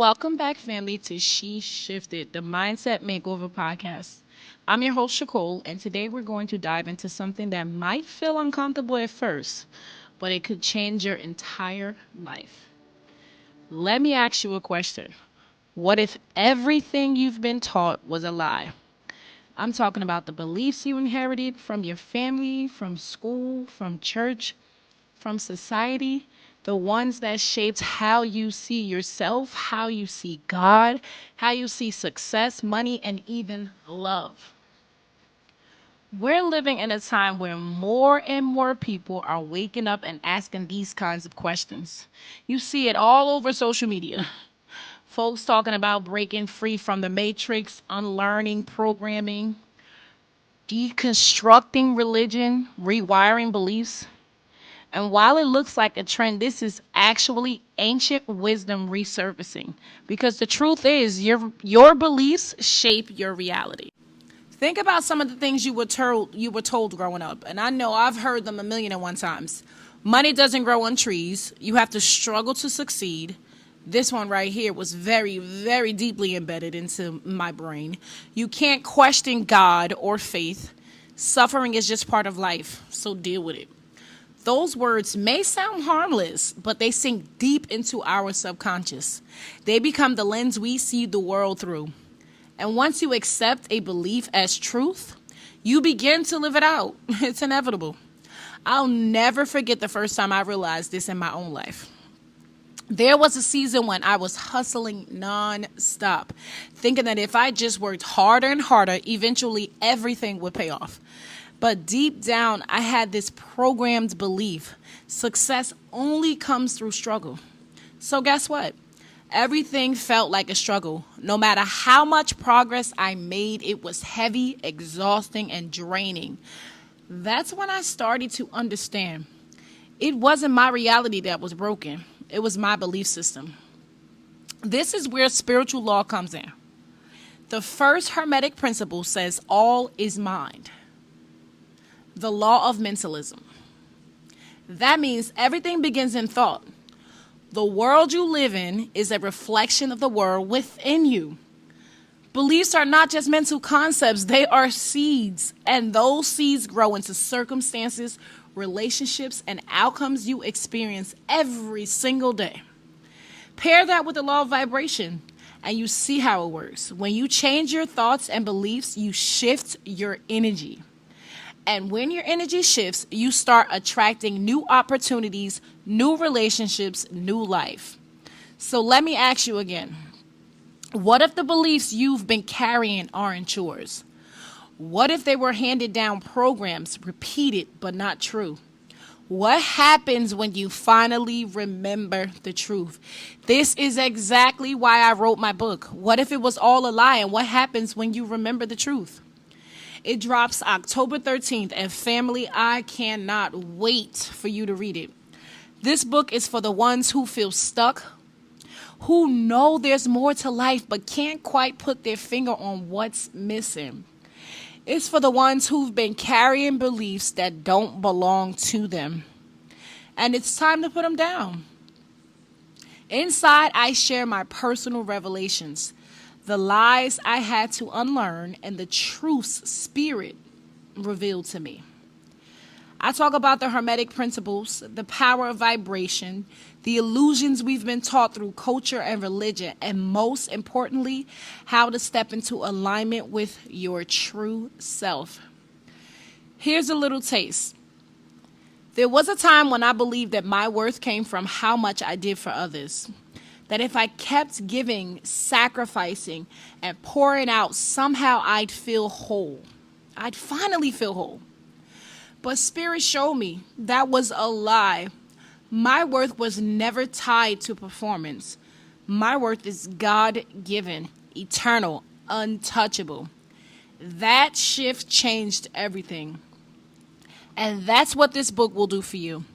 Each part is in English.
Welcome back, family, to She Shifted, the Mindset Makeover podcast. I'm your host, Shakol, and today we're going to dive into something that might feel uncomfortable at first, but it could change your entire life. Let me ask you a question. What if everything you've been taught was a lie? I'm talking about the beliefs you inherited from your family, from school, from church, from society, the ones that shaped how you see yourself, how you see God, how you see success, money, and even love. We're living in a time where more and more people are waking up and asking these kinds of questions. You see it all over social media. Folks talking about breaking free from the matrix, unlearning programming, deconstructing religion, rewiring beliefs. And while it looks like a trend, this is actually ancient wisdom resurfacing. Because the truth is, your beliefs shape your reality. Think about some of the things you were told growing up, and I know I've heard them a million and one times. Money doesn't grow on trees. You have to struggle to succeed. This one right here was very, very deeply embedded into my brain. You can't question God or faith. Suffering is just part of life, so deal with it. Those words may sound harmless, but they sink deep into our subconscious. They become the lens we see the world through. And once you accept a belief as truth, you begin to live it out. It's inevitable. I'll never forget the first time I realized this in my own life. There was a season when I was hustling non-stop, thinking that if I just worked harder and harder, eventually everything would pay off. But deep down, I had this programmed belief. Success only comes through struggle. So guess what? Everything felt like a struggle. No matter how much progress I made, it was heavy, exhausting, and draining. That's when I started to understand. It wasn't my reality that was broken. It was my belief system. This is where spiritual law comes in. The first Hermetic principle says all is mind. The law of mentalism. That means everything begins in thought. The world you live in is a reflection of the world within you. Beliefs are not just mental concepts, they are seeds. And those seeds grow into circumstances, relationships, and outcomes you experience every single day. Pair that with the law of vibration, and you see how it works. When you change your thoughts and beliefs, you shift your energy. And when your energy shifts, you start attracting new opportunities, new relationships, new life. So let me ask you again. What if the beliefs you've been carrying aren't yours? What if they were handed down programs, repeated but not true? What happens when you finally remember the truth? This is exactly why I wrote my book. What if it was all a lie? And what happens when you remember the truth? It drops October 13th, and family, I cannot wait for you to read it. This book is for the ones who feel stuck, who know there's more to life but can't quite put their finger on what's missing. It's for the ones who've been carrying beliefs that don't belong to them. And it's time to put them down. Inside, I share my personal revelations, the lies I had to unlearn, and the truths Spirit revealed to me. I talk about the Hermetic principles, the power of vibration, the illusions we've been taught through culture and religion, and most importantly, how to step into alignment with your true self. Here's a little taste. There was a time when I believed that my worth came from how much I did for others. That if I kept giving, sacrificing, and pouring out, somehow I'd feel whole. I'd finally feel whole. But Spirit showed me that was a lie. My worth was never tied to performance. My worth is God-given, eternal, untouchable. That shift changed everything. And that's what this book will do for you.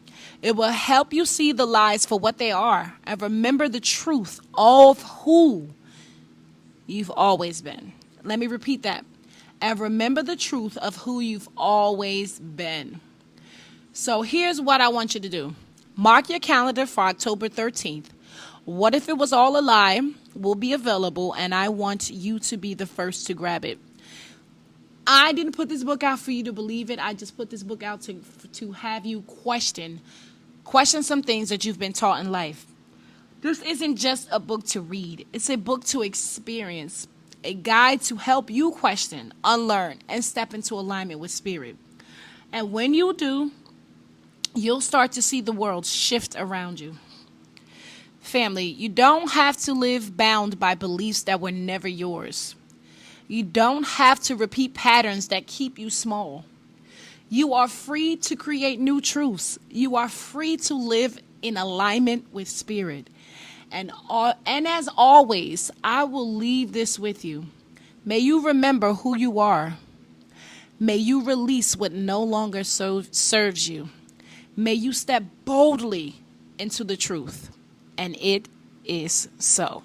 It will help you see the lies for what they are and remember the truth of who you've always been. Let me repeat that. And remember the truth of who you've always been. So here's what I want you to do. Mark your calendar for October 13th. What if it was all a lie? will be available, and I want you to be the first to grab it. I didn't put this book out for you to believe it. I just put this book out to have you question some things that you've been taught in life. This isn't just a book to read. It's a book to experience, a guide to help you question, unlearn, and step into alignment with spirit. And when you do, you'll start to see the world shift around you. Family, you don't have to live bound by beliefs that were never yours. You don't have to repeat patterns that keep you small. You are free to create new truths. You are free to live in alignment with spirit. And as always, I will leave this with you. May you remember who you are. May you release what no longer serves you. May you step boldly into the truth. And it is so.